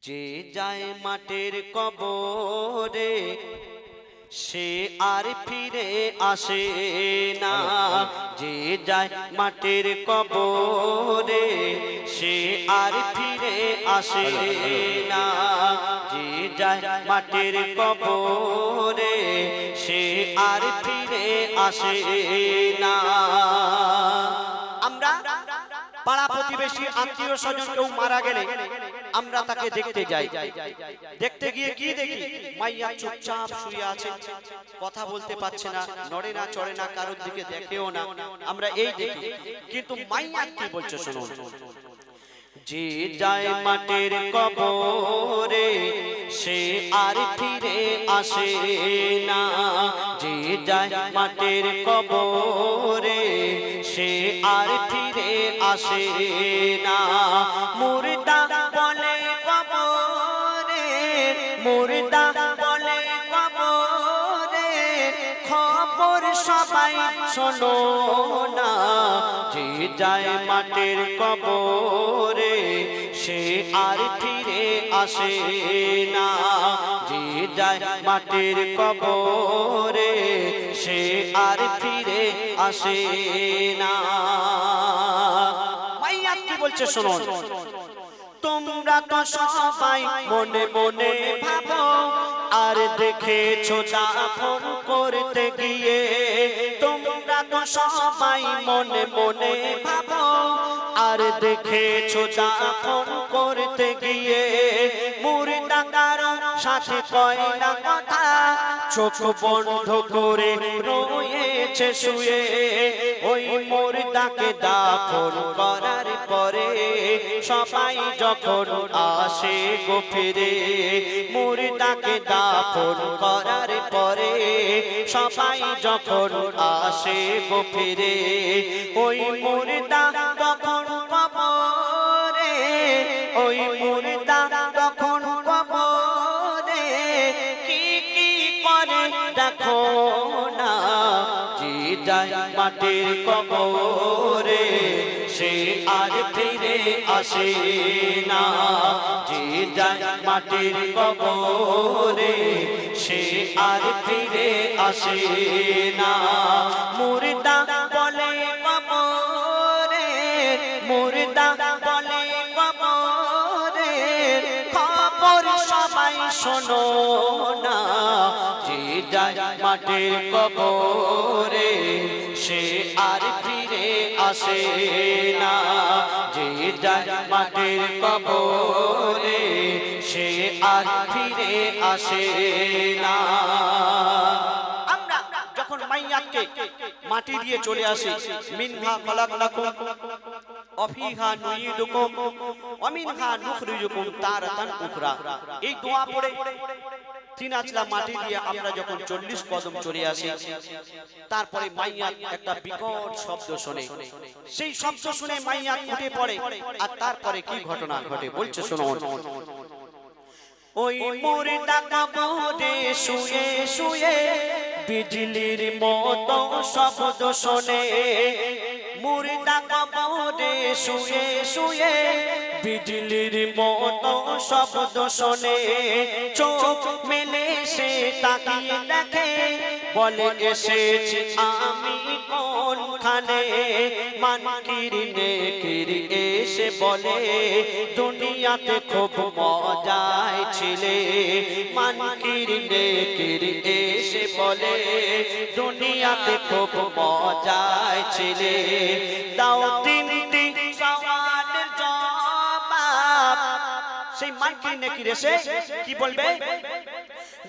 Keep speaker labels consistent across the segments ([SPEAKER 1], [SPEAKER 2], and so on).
[SPEAKER 1] যে যায় মাটির কবরে সে আর ফিরে আসে না। যে যায় মাটির কবরে সে আর ফিরে আসে না। যে যায় মাটির কবরে সে আর ফিরে আসে না। আমরা পাড়া প্রতিবেশী আত্মীয় স্বজন কেউ মারা গেলে আমরা তাকে দেখতে যাই। দেখতে গিয়ে কি দেখি? মাইয়া চুপচাপ শুয়ে আছে, কথা বলতে পারছে না, নড়ে না চড়ে না, কারোর দিকে দেখেও না, আমরা এই দেখি। কিন্তু মাইয়া কি বলছে শুনুন। যে যায় মাটির কবরে সে আর ফিরে আসে না। যে যায় মাটির কবরে সে আর ফিরে আসে না। মুর্দা বলে কবরে, মুর্দা বলে কবরে, খবর সবাই শোনো না। যে যায় মাটির কবরে সে আর ফিরে আসে না। যে যায় মাটির কবরে সে আর ফিরে আসে না। মাইয়া কি বলছে শুনুন। তোমরা তো সবাই মনে মনে ভাবো আর দেখেছো দাফন করতে গিয়ে। তোমরা তো সবাই মনে মনে ভাবো আর দেখেছো দাফন করতে গিয়ে। মুর্দা কারো সাথে কয় না কথা, চোখ বন্ধ করে রয়েছে শুয়ে। ওই মুর্দাকে দাফন করার পরে সবাই যখন আসে গো ফিরে, মুর্দাকে দাফন করার পরে সবাই যখন আসে গো ফিরে, ওই মুর্দা তখন কবরে, ওই মুর্দা তখন কবরে কি কি করে দেখো না। যে যায় মাটির কবরে সে আর ফিরে আসে না। যে যায় মাটির কবরে সে আর ফিরে আসে না। মুর্দা বলে কবরে, মুর্দা বলে কবরে, খবর সবাই শোনো না। যে যায় মাটির কবরে সে আর ফিরে আসে না। যে যায় মাটির কবরে সে আর ফিরে আসে না। আমরা যখন মাইয়াকে মাটি দিয়ে চলে আসি, মিনহা খলাকনাকুম ওয়া ফিহা নুঈদুকুম ওয়া মিনহা নুখরিজুকুম তারাতান উখরা, এই দোয়া পড়ে তিন আঁচলা মাটি দিয়ে আমরা যখন 40 কদম চলে আসি, তারপরে মাইয়া একটা বিকট শব্দ শোনে। সেই শব্দ শুনে মাইয়া উঠে পড়ে। আর তারপরে কি ঘটনা ঘটে বলছে শুনুন। ওই মুর্দা কবরে শুয়ে শুয়ে বিজলির মতো শব্দ শোনে। মুর্দা কবরে শুয়ে শুয়ে বিজলির মতো শব্দ শোনে। চোখ মেলে সে তাকিয়ে দেখে, বলে এসেছি আমি কোনখানে। মানকির নেকির এসে বলে দুনিয়াতে খুব মজায় ছিলে। মানকির নেকির এসে বলে দুনিয়াতে খুব মজায় ছিলে। দাও তিনটি সওয়ালের জবাব। সেই মানকির নেকির এসে কি বলবে?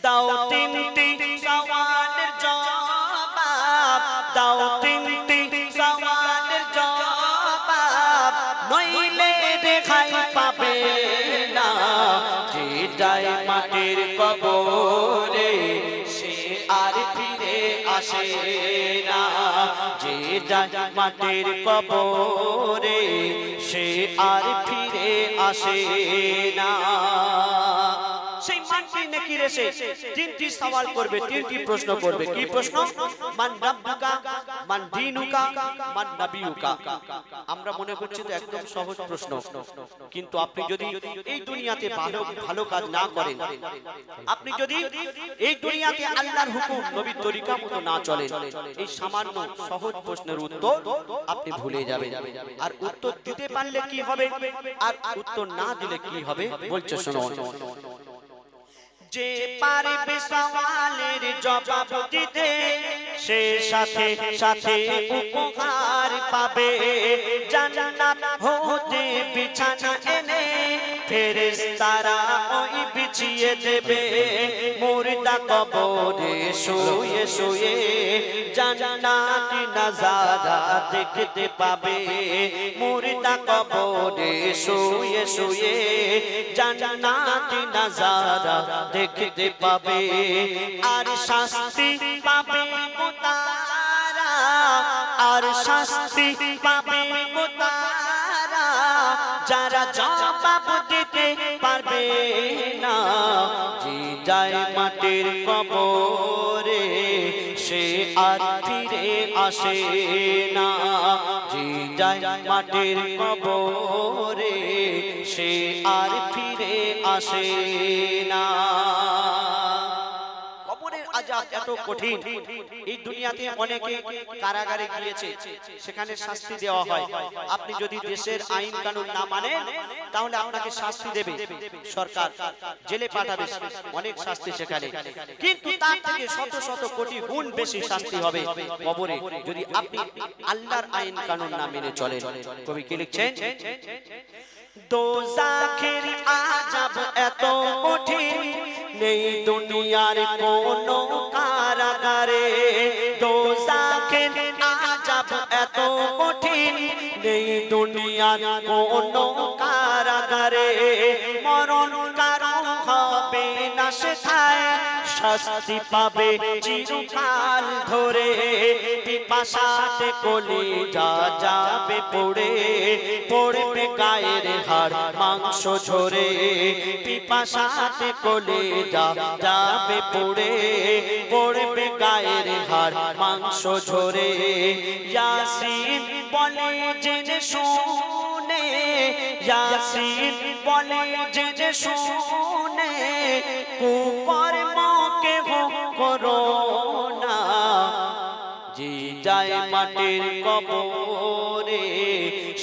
[SPEAKER 1] দাও তিনটি সওয়ালের জবাব, দাও তিনটি সওয়ালের জবাব, নইলে রেখাই পাবে না। যে যায় মাটির কবরে সে আর ফিরে আসে না। যে যায় মাটির কবরে সে আর ফিরে আসে না। সেই তিনটি নেকির এসে তিনটি সওয়াল করবে, তিনটি প্রশ্ন করবে। কি প্রশ্ন? মান রাব্বুকা, মান দীনুকা, মান নবিয়ুকা। আমরা মনে করছি তো একদম সহজ প্রশ্ন, কিন্তু আপনি যদি এই দুনিয়াতে ভালো ভালো কাজ না করেন, আপনি যদি এই দুনিয়াতে আল্লাহর হুকুম নবীর তরিকা মতো না চলেন, এই সামান্য সহজ প্রশ্নের উত্তর আপনি ভুলে যাবেন। আর উত্তর দিতে পারলে কি হবে, আর উত্তর না দিলে কি হবে বলছে শুনুন। যে পারবে সওয়ালের জবাব দিতে, সে সাথে সাথে উপহার পাবে। জান্নাত হতে বিছানা এনে ফেরেশতারা ওই বিছিয়ে দেবে। মুর্দা কবরে শুয়ে শুয়ে জান্নাতি নজারা দেখতে পাবে। মুর্দা কবরে শুয়ে শুয়ে জান্নাতি নজারা দেখতে পাবে। আর শাস্তি পাবে তারা, আর শাস্তি পাবে তারা যারা জবাব দিতে পারবে না। যে যায় মাটির কবরে সে আর ফিরে আসে না। যে যায় মাটির কবরে সে আর ফিরে আসে না। কবরের আযাব এত কঠিন, এই দুনিয়াতে অনেকে কারাগারে গিয়েছে, সেখানে শাস্তি দেওয়া হয়। আপনি যদি দেশের আইন কানুন না মানেন, তাহলে আপনাকে শাস্তি দেবে সরকার, জেলে পাঠাবে, অনেক শাস্তি সেখানে। কিন্তু তার থেকে শত শত কোটি গুণ বেশি শাস্তি হবে কবরে, যদি আপনি আল্লাহর আইন কানুন না মেনে চলেন। কবি কি লিখছেন? দোজাখের আযাব এত কঠিন, নেই দুনিয়ার কোনো কারাগারে। দোজাখের আযাব এত কঠিন, নেই দুনিয়ার কোনো কারাগারে। মরণ কারো হবে না সেথায়, শাস্তি পাবে চিরকাল ধরে। পিপাসাতে কলিজা যাবে পড়ে, পড়বে গায়ের হাড় মাংস ঝরে। পিপাসাতে কলিজা যাবে পড়ে, পড়বে গায়ের হাড় মাংস ঝরে। ইয়াসিন বলে জেনে শুনে, ইয়াসিন বলে জেনে শুনে, কুকর্ম কেহ করো না। যে যায় মাটির কবরে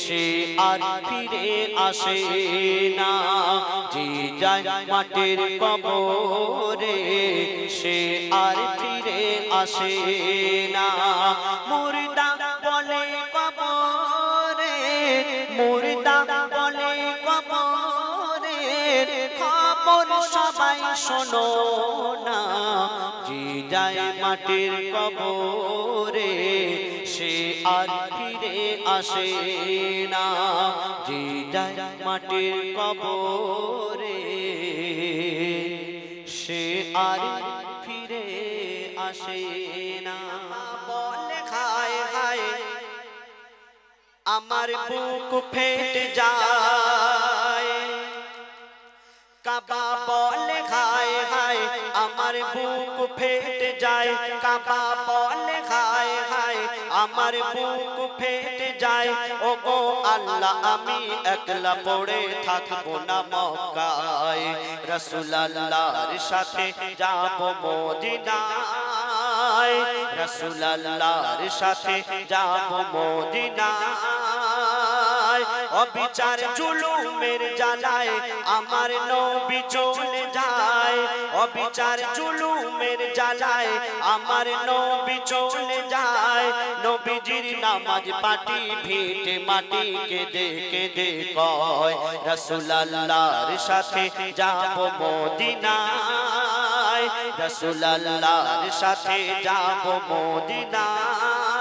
[SPEAKER 1] সে আর ফিরে আসে না। যে যায় মাটির কবরে সে আর ফিরে আসে না। মুর্দা বলে কবরে, মুর্দা বলে কবরে, খবর সবাই শোনো না। যে যায় মাটির কবরে সে আর ফিরে আসে না। যে যায় মাটির কবরে সে আর ফিরে আসে না। বলে খায় খায় আমার বুক ফেটে যায়, কাবা বলে খায় খায় আমার বুক ফেটে যায়। কাবা বলে খায় খায় আমার বুক ফেটে যায়। ও গো আল্লাহ আমি একলা পড়ে থাকবো না মক্কায়। রাসূলুল্লাহর সাথে যাব মদিনায়, রাসূলুল্লাহর সাথে যাব মদিনায়। অবিচার জুলুমের জ্বালায় আমার নবী চলে যায়। অবিচার জুলুমের জ্বালায় আমার নবী চলে যায়। নবীজির নামাজ পাটি ভিটে মাটি কেঁদে কেঁদে কয়, রাসূলুল্লাহর সাথে যাব মদিনায়, রাসূলুল্লাহর সাথে যাব মদিনায়।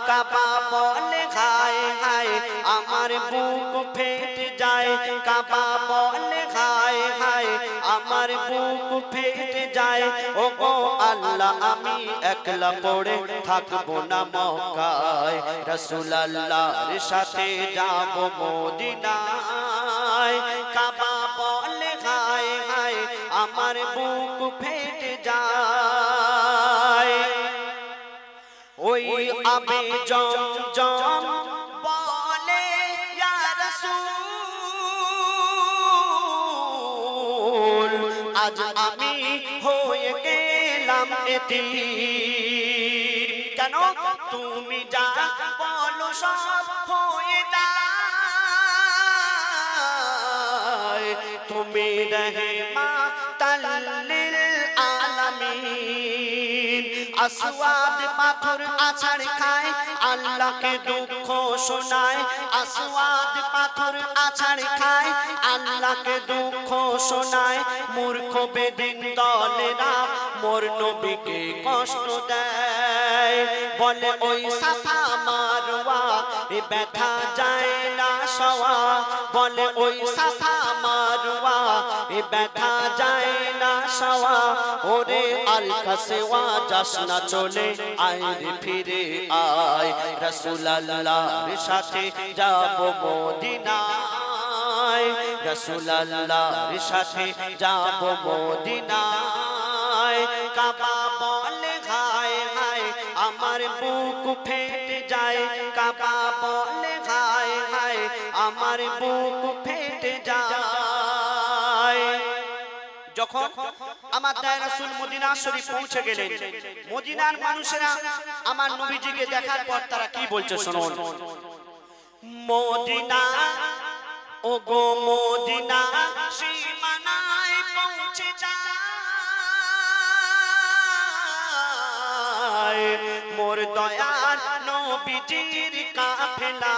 [SPEAKER 1] কাবা বলে খায় খায় আমার বুক ফেটে যায়। কাবা বলে খায় খায় আমার বুক ফেটে যায়। ও গো আল্লাহ আমি একলা পড়ে থাকবো না মক্কায়। রাসূলুল্লাহর সাথে যাব মদিনায়। কাবা বলে খায় খায় আমার বুক ফেটে যায়। ওই আবে জমজম বলে ইয়া রাসূল আজ আমি হয়ে গেলাম এতিম। কেন? তুমি যা বলো সব হয়ে যায়। তুমি রহমাতাল লিল আলামিন। আসওয়াদ পাথর আছাড় খায়, আল্লাহকে দুঃখ শোনায়। আসওয়াদ পাথর আছাড় খায়, আল্লাহকে দুঃখ শোনায়। মূর্খ বেদিন দলেরা মোর নবীকে কষ্ট দেয়। বলে ওই সাফা মারওয়া এ ব্যথা যায় না সওয়া। বলে ওই সাফা মারওয়া এ ব্যথা যায় না সওয়া। ওরে আল কাসওয়া যাস না চলে আয় রে ফিরে আয়। রাসূলুল্লাহর সাথে যাব মদিনায়। রাসূলুল্লাহর সাথে যাব মদিনায়। কাবা বলে হায় হায় আমার বুক ফেটে যায়। কাবা বলে হায় হায় আমার বুক ফেটে যায়। যখন আমার দয়ার রাসূল মদিনা শরীফ পৌঁছে গেলেন, মদিনার মানুষেরা আমার নবীজিকে দেখার পর তারা কি বলছে শুনুন। মদিনা ও গো মদিনা সীমানায় পৌঁছে যায় মোর দয়ার নবীজির কাফেলা।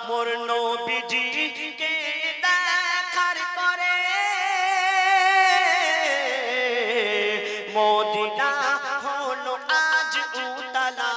[SPEAKER 1] মোর নবীজিকে দেখার করে মদিনা হলো আজ উতলা।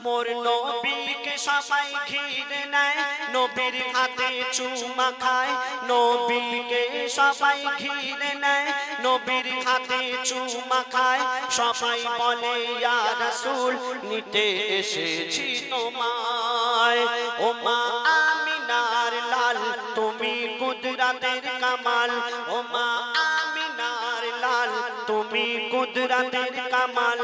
[SPEAKER 1] মোর নবীকে সবাই ঘিরে নেয়, নবীর হাতে চুমা খায়। নবীকে সবাই ঘিরে নেয়, নবীর হাতে চুমা খায়। সবাই বলে ইয়া রাসূল নিতে এসেছি তোমায়। ও মা আমিনার লাল তুমি কুদরতের কামাল। ও মা আমিনার লাল তুমি কুদরতের কামাল।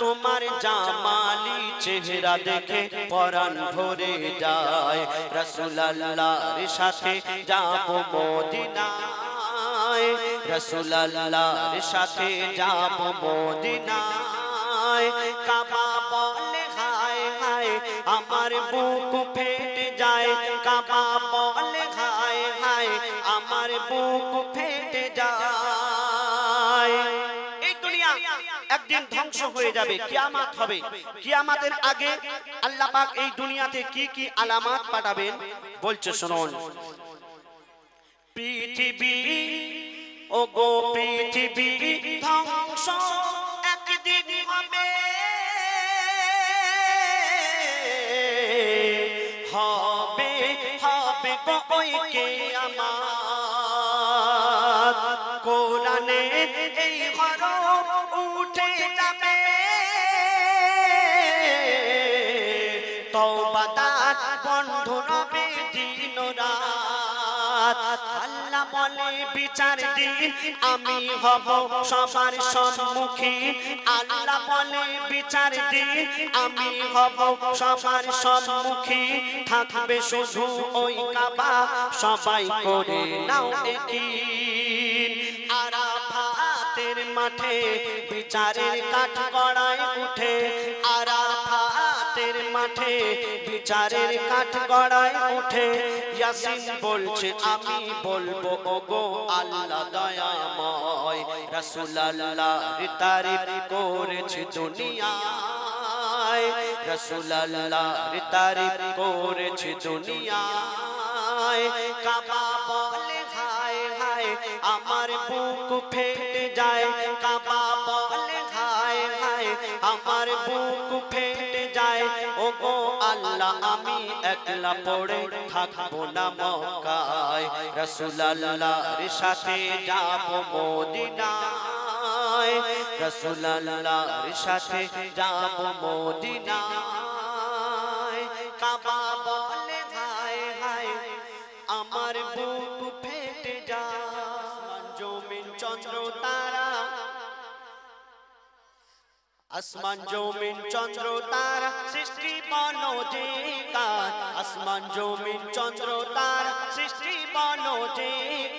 [SPEAKER 1] তোমার জামালি চেহারা দেখে পরাণ ভরে যায়। রাসূলুল্লাহর সাথে যাব মদিনায়। রাসূলুল্লাহর সাথে যাব মদিনায়। কাবা বলে হায় হায় আমার বুক ফেটে যায়। কাবা বলে হায় হায় আমার বুক ফেটে যায়। এই দুনিয়া একদিন ধ্বংস হয়ে যাবে, কিয়ামত হবে। কিয়ামতের আগে আল্লাহ পাক এই দুনিয়াতে কি কি আলামত পাঠাবেন বলছে শুনুন। পৃথিবী ও গো পৃথিবী ধ্বংস একদিন হবে। হবে হবে গো ওই কিয়ামত। কোরআনে এই হরফ উঠে যাবে। তওবাদার বন্ধ হবে দিন রাত। আল্লাহ বলে বিচার দিন আমি হব সবার সম্মুখীন। আল্লাহ বলে বিচার দিন আমি হব সবার সম্মুখীন। থাকবে শুধু ওই কাবা সবাই করে নাও একিন। আরাফাতের মাঠে বিচারের কাঠগড়ায় উঠে। আরাফাতের মাঠে বিচারের কাঠগড়ায় উঠে। ইয়াসিন বলছে আমি বলবো ওগো আল্লাহ দয়াময়। রাসূলুল্লাহর তারিফ করেছে দুনিয়ায়। রাসূলুল্লাহর তারিফ করেছে দুনিয়ায়। কাবা বলে হায় হায় আমার বুক ফেটে যায়। কাবা বলে হায় হায় আমার বুক ফেটে যায়। ওগো আল্লাহ আমি একলা পড়ে থাকবো না মক্কায়। রাসূলুল্লাহর সাথে যাব মদিনায়। রাসূলুল্লাহর সাথে যাব মদিনায়। কাবা বলে হায় হায় আমার বুক আসমান জমিন চন্দ্র তারা সৃষ্টি বলো যে কার, আসমান জমিন চন্দ্র তারা সৃষ্টি বলো যে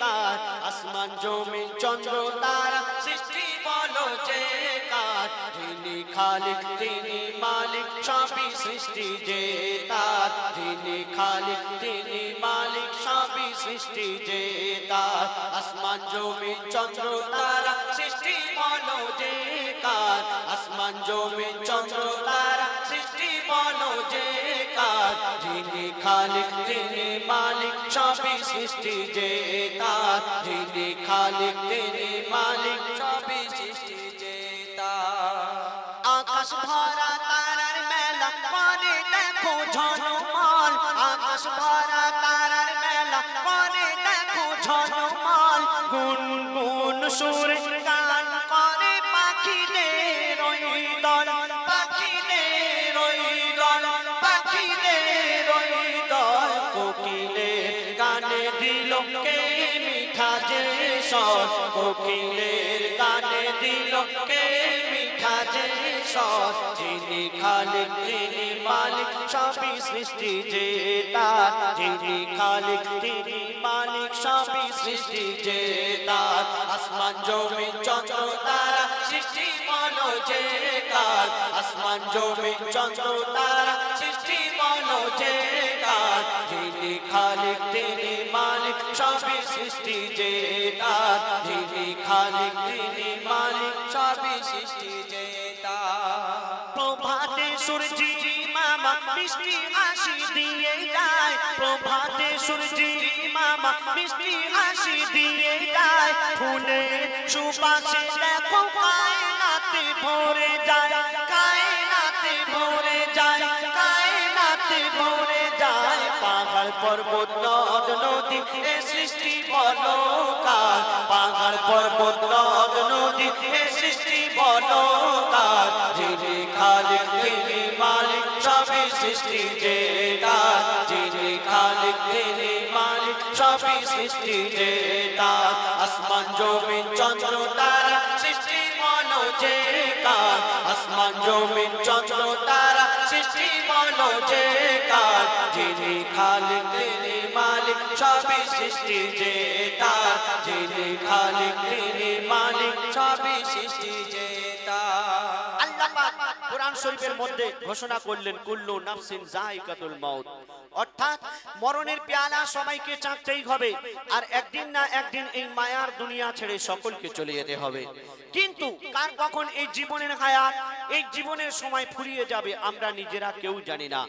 [SPEAKER 1] কার, আসমান জমিন চন্দ্র তারা সৃষ্টি বলো যে কার, যিনি খালিক তিনি মালিক সবই সৃষ্টি যে তার, যিনি খালিক তিনি মালিক সবই সৃষ্টি যে তার, আসমান জমিন চন্দ্র তারা সৃষ্টি বলো যে কার, আসমান জমিন চন্দ্র তারা সৃষ্টি বলো যে কার, যিনি খালিক তিনি মালিক সবই সৃষ্টি যে তার, যিনি খালিক তিনি মালিক সবই সৃষ্টি যে তার। আকাশ ভরা তারার মেলা করে দেখো ঝলমল, আকাশ ভরা তারার মেলা করে দেখো ঝলমল, গুনগুন সুরে গান করে পাখিদের ওই দল, পাখিদের ওই দল, পাখিদের ওই দল, কোকিলের গানে দিল কে মিঠা যে স্বর, কোকিলের গানে দিল কে মিঠা যে স্বর, যিনি খালিক তিনি মালিক সবই সৃষ্টি যে তার, যিনি খালিক তিনি মালিক সবই সৃষ্টি যে তার, আসমান জমিন চন্দ্র তারা সৃষ্টি বলো যে কার, আসমান জমিন চন্দ্র তারা সৃষ্টি বলো যে কার, যিনি খালিক তিনি মালিক সবই সৃষ্টি যে তার, যিনি খালিক তিনি মালিক সবই সৃষ্টি যে তার। প্রভাতে সূর্যি মামা মিষ্টি হাসি দিয়ে যায়, প্রভাতে সূর্যি মামা মিষ্টি হাসি দিয়ে যায়, ফুলের সুবাসে দেখো কায়নাতে ভরে যায়, কায়নাতে ভরে যায়, কায়নাতে ভরে যায়, পাহাড় পর্বত নদ নদী এ সৃষ্টি বলো কার, পাহাড় পর্বত নদ নদী এ সৃষ্টি বলো কার, যিনি খালিক তিনি মালিক সবই সৃষ্টি যে তার, যিনি খালিক তিনি মালিক সবই সৃষ্টি যে তার, আসমান জমিন চন্দ্র তারা সৃষ্টি বলো যে কার, আসমান জমিন চন্দ্র তারা সৃষ্টি বলো যে কার, যিনি খালিক তিনি মালিক সবই সৃষ্টি যে তার, যিনি খালিক তিনি মালিক সবই সৃষ্টি যে তার। আল্লাহ পাক কোরআন শরীফের মধ্যে ঘোষণা করলেন কুল্লু নাফসিন যায়কাতুল মাউত, অর্থাৎ মরণের পেয়ালা সবাইকে চাখতেই হবে, আর একদিন না একদিন এই মায়ার দুনিয়া ছেড়ে সকলকে চলে যেতে হবে, কিন্তু কার কখন এই জীবনের হায়াত এই জীবনের সময় ফুরিয়ে যাবে আমরা নিজেরা কেউ জানি না।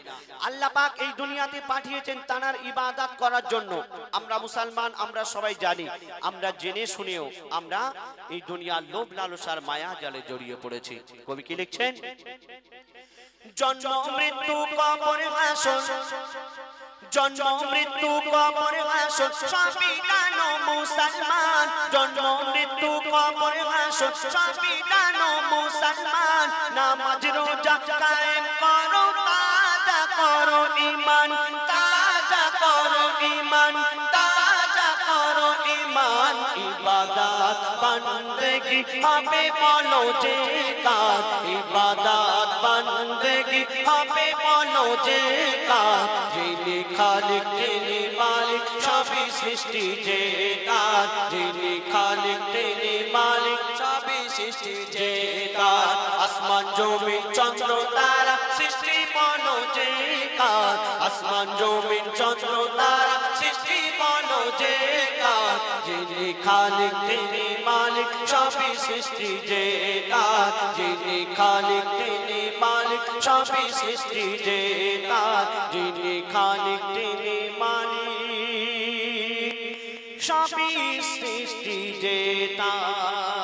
[SPEAKER 1] আল্লাহ পাক এই দুনিয়াতে পাঠিয়েছেন তানার ইবাদত করার জন্য, আমরা মুসলমান আমরা সবাই জানি, আমরা জেনে শুনেও আমরা এই দুনিয়ার লোভ লালসার মায়া জালে জড়িয়ে পড়েছি। কবি কি লিখছেন? জন্ম মৃত্যু কবর হাসর, জন্ম মৃত্যু কবর হাসর সবই জানো মুসলমান, জন্ম মৃত্যু কবর হাসর সবই জানো মুসলমান, নামাজ রোজা কায়েম করো তাজা করো ঈমান, তাজা করো ঈমান, তাজা করো ঈমান, ইবাদত বন্দেগি হবে বলো যে কার, ইবাদত বন্দেগি হবে বলো যে কার, যিনি খালিক তিনি মালিক সবই সৃষ্টি যে তার, যিনি খালিক তিনি মালিক সবই সৃষ্টি যে তার, আসমান জমিন চন্দ্র তারা সৃষ্টি বলো যে কার, আসমান জমিন চন্দ্র তারা সৃষ্টি বলো যে কার, যিনি খালিক তিনি মালিক সবই সৃষ্টি যে তার, যিনি খালিক তিনি মালিক সবই সৃষ্টি যে তার, যিনি খালিক তিনি মালিক সবই সৃষ্টি যে তার।